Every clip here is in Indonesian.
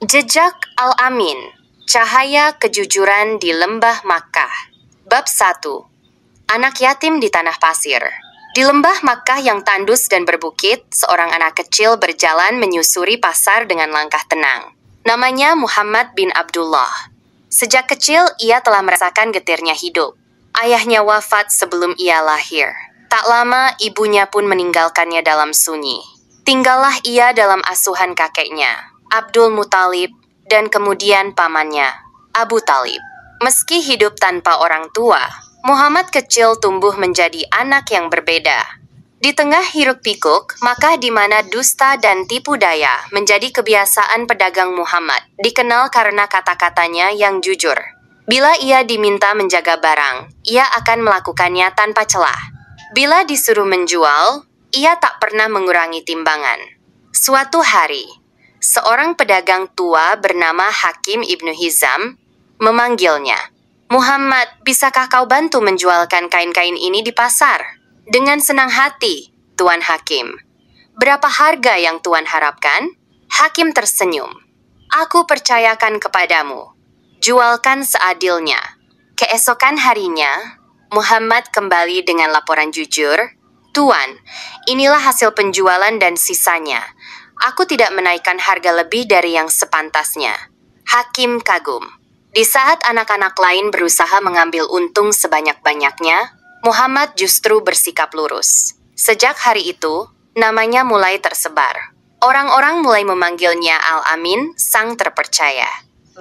Jejak Al-Amin, Cahaya Kejujuran di Lembah Makkah. Bab 1. Anak yatim di tanah pasir. Di lembah Makkah yang tandus dan berbukit, seorang anak kecil berjalan menyusuri pasar dengan langkah tenang. Namanya Muhammad bin Abdullah. Sejak kecil ia telah merasakan getirnya hidup. Ayahnya wafat sebelum ia lahir. Tak lama ibunya pun meninggalkannya dalam sunyi. Tinggallah ia dalam asuhan kakeknya, Abdul Muthalib, dan kemudian pamannya, Abu Talib. Meski hidup tanpa orang tua, Muhammad kecil tumbuh menjadi anak yang berbeda. Di tengah hiruk-pikuk, maka di mana dusta dan tipu daya menjadi kebiasaan pedagang Muhammad, dikenal karena kata-katanya yang jujur. Bila ia diminta menjaga barang, ia akan melakukannya tanpa celah. Bila disuruh menjual, ia tak pernah mengurangi timbangan. Suatu hari, seorang pedagang tua bernama Hakim Ibnu Hizam memanggilnya. Muhammad, bisakah kau bantu menjualkan kain-kain ini di pasar? Dengan senang hati, Tuan Hakim. Berapa harga yang Tuan harapkan? Hakim tersenyum. Aku percayakan kepadamu. Jualkan seadilnya. Keesokan harinya, Muhammad kembali dengan laporan jujur. Tuan, inilah hasil penjualan dan sisanya. Aku tidak menaikkan harga lebih dari yang sepantasnya. Hakim kagum. Di saat anak-anak lain berusaha mengambil untung sebanyak-banyaknya, Muhammad justru bersikap lurus. Sejak hari itu, namanya mulai tersebar. Orang-orang mulai memanggilnya Al-Amin, sang terpercaya.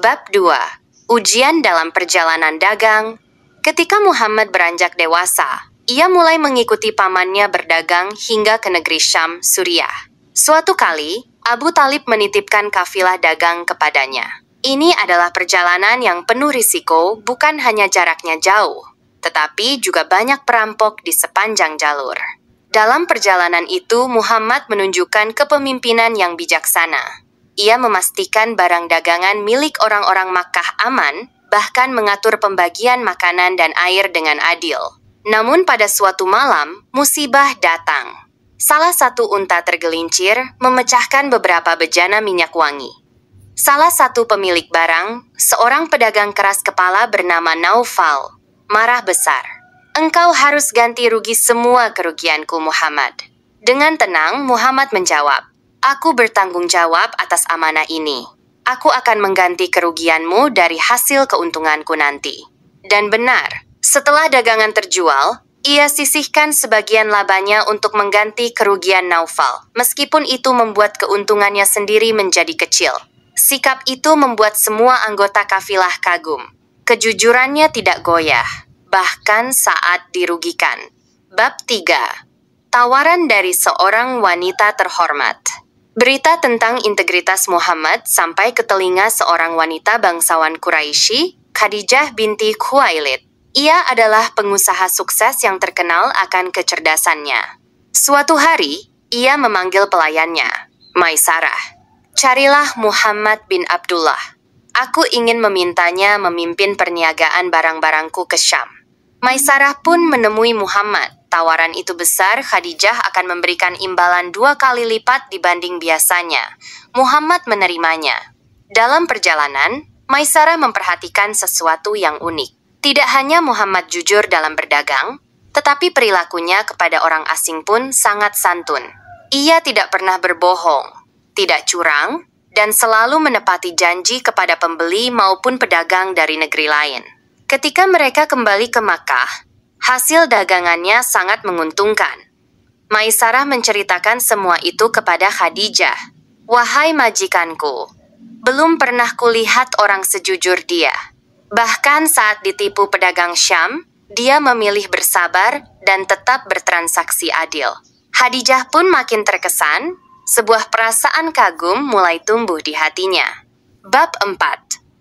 Bab 2. Ujian dalam perjalanan dagang. Ketika Muhammad beranjak dewasa, ia mulai mengikuti pamannya berdagang hingga ke negeri Syam, Suriah. Suatu kali, Abu Talib menitipkan kafilah dagang kepadanya. Ini adalah perjalanan yang penuh risiko, bukan hanya jaraknya jauh, tetapi juga banyak perampok di sepanjang jalur. Dalam perjalanan itu, Muhammad menunjukkan kepemimpinan yang bijaksana. Ia memastikan barang dagangan milik orang-orang Makkah aman, bahkan mengatur pembagian makanan dan air dengan adil. Namun pada suatu malam, musibah datang. Salah satu unta tergelincir, memecahkan beberapa bejana minyak wangi. Salah satu pemilik barang, seorang pedagang keras kepala bernama Naufal, marah besar. Engkau harus ganti rugi semua kerugianku, Muhammad. Dengan tenang, Muhammad menjawab, aku bertanggung jawab atas amanah ini. Aku akan mengganti kerugianmu dari hasil keuntunganku nanti. Dan benar, setelah dagangan terjual, ia sisihkan sebagian labanya untuk mengganti kerugian Naufal, meskipun itu membuat keuntungannya sendiri menjadi kecil. Sikap itu membuat semua anggota kafilah kagum. Kejujurannya tidak goyah, bahkan saat dirugikan. Bab 3. Tawaran dari seorang wanita terhormat. Berita tentang integritas Muhammad sampai ke telinga seorang wanita bangsawan Quraisy, Khadijah binti Khuwailid. Ia adalah pengusaha sukses yang terkenal akan kecerdasannya. Suatu hari, ia memanggil pelayannya, Maisarah. Carilah Muhammad bin Abdullah. Aku ingin memintanya memimpin perniagaan barang-barangku ke Syam. Maisarah pun menemui Muhammad. Tawaran itu besar, Khadijah akan memberikan imbalan 2 kali lipat dibanding biasanya. Muhammad menerimanya. Dalam perjalanan, Maisarah memperhatikan sesuatu yang unik. Tidak hanya Muhammad jujur dalam berdagang, tetapi perilakunya kepada orang asing pun sangat santun. Ia tidak pernah berbohong, tidak curang, dan selalu menepati janji kepada pembeli maupun pedagang dari negeri lain. Ketika mereka kembali ke Makkah, hasil dagangannya sangat menguntungkan. Maisarah menceritakan semua itu kepada Khadijah. Wahai majikanku, belum pernah kulihat orang sejujur dia. Bahkan saat ditipu pedagang Syam, dia memilih bersabar dan tetap bertransaksi adil. Khadijah pun makin terkesan. Sebuah perasaan kagum mulai tumbuh di hatinya. Bab 4.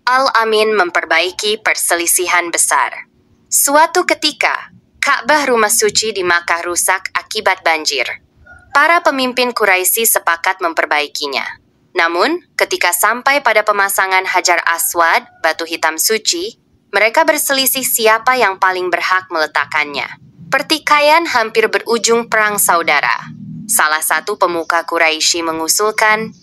Al-Amin memperbaiki perselisihan besar. Suatu ketika, Ka'bah rumah suci di Makkah rusak akibat banjir. Para pemimpin Quraisy sepakat memperbaikinya. Namun, ketika sampai pada pemasangan Hajar Aswad, batu hitam suci, mereka berselisih siapa yang paling berhak meletakkannya. Pertikaian hampir berujung perang saudara. Salah satu pemuka Quraisy mengusulkan,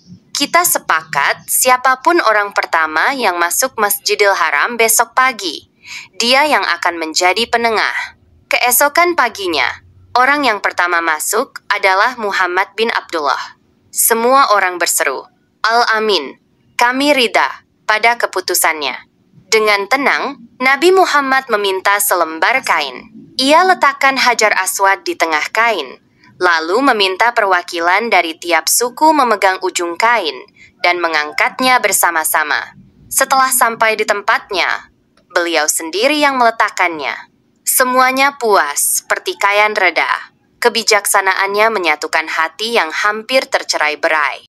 Kita sepakat siapapun orang pertama yang masuk Masjidil Haram besok pagi, dia yang akan menjadi penengah. Keesokan paginya, orang yang pertama masuk adalah Muhammad bin Abdullah. Semua orang berseru, "Al-Amin, kami ridha pada keputusannya." Dengan tenang, Nabi Muhammad meminta selembar kain. Ia letakkan Hajar Aswad di tengah kain, lalu meminta perwakilan dari tiap suku memegang ujung kain dan mengangkatnya bersama-sama. Setelah sampai di tempatnya, beliau sendiri yang meletakkannya. Semuanya puas, pertikaian reda. Kebijaksanaannya menyatukan hati yang hampir tercerai-berai.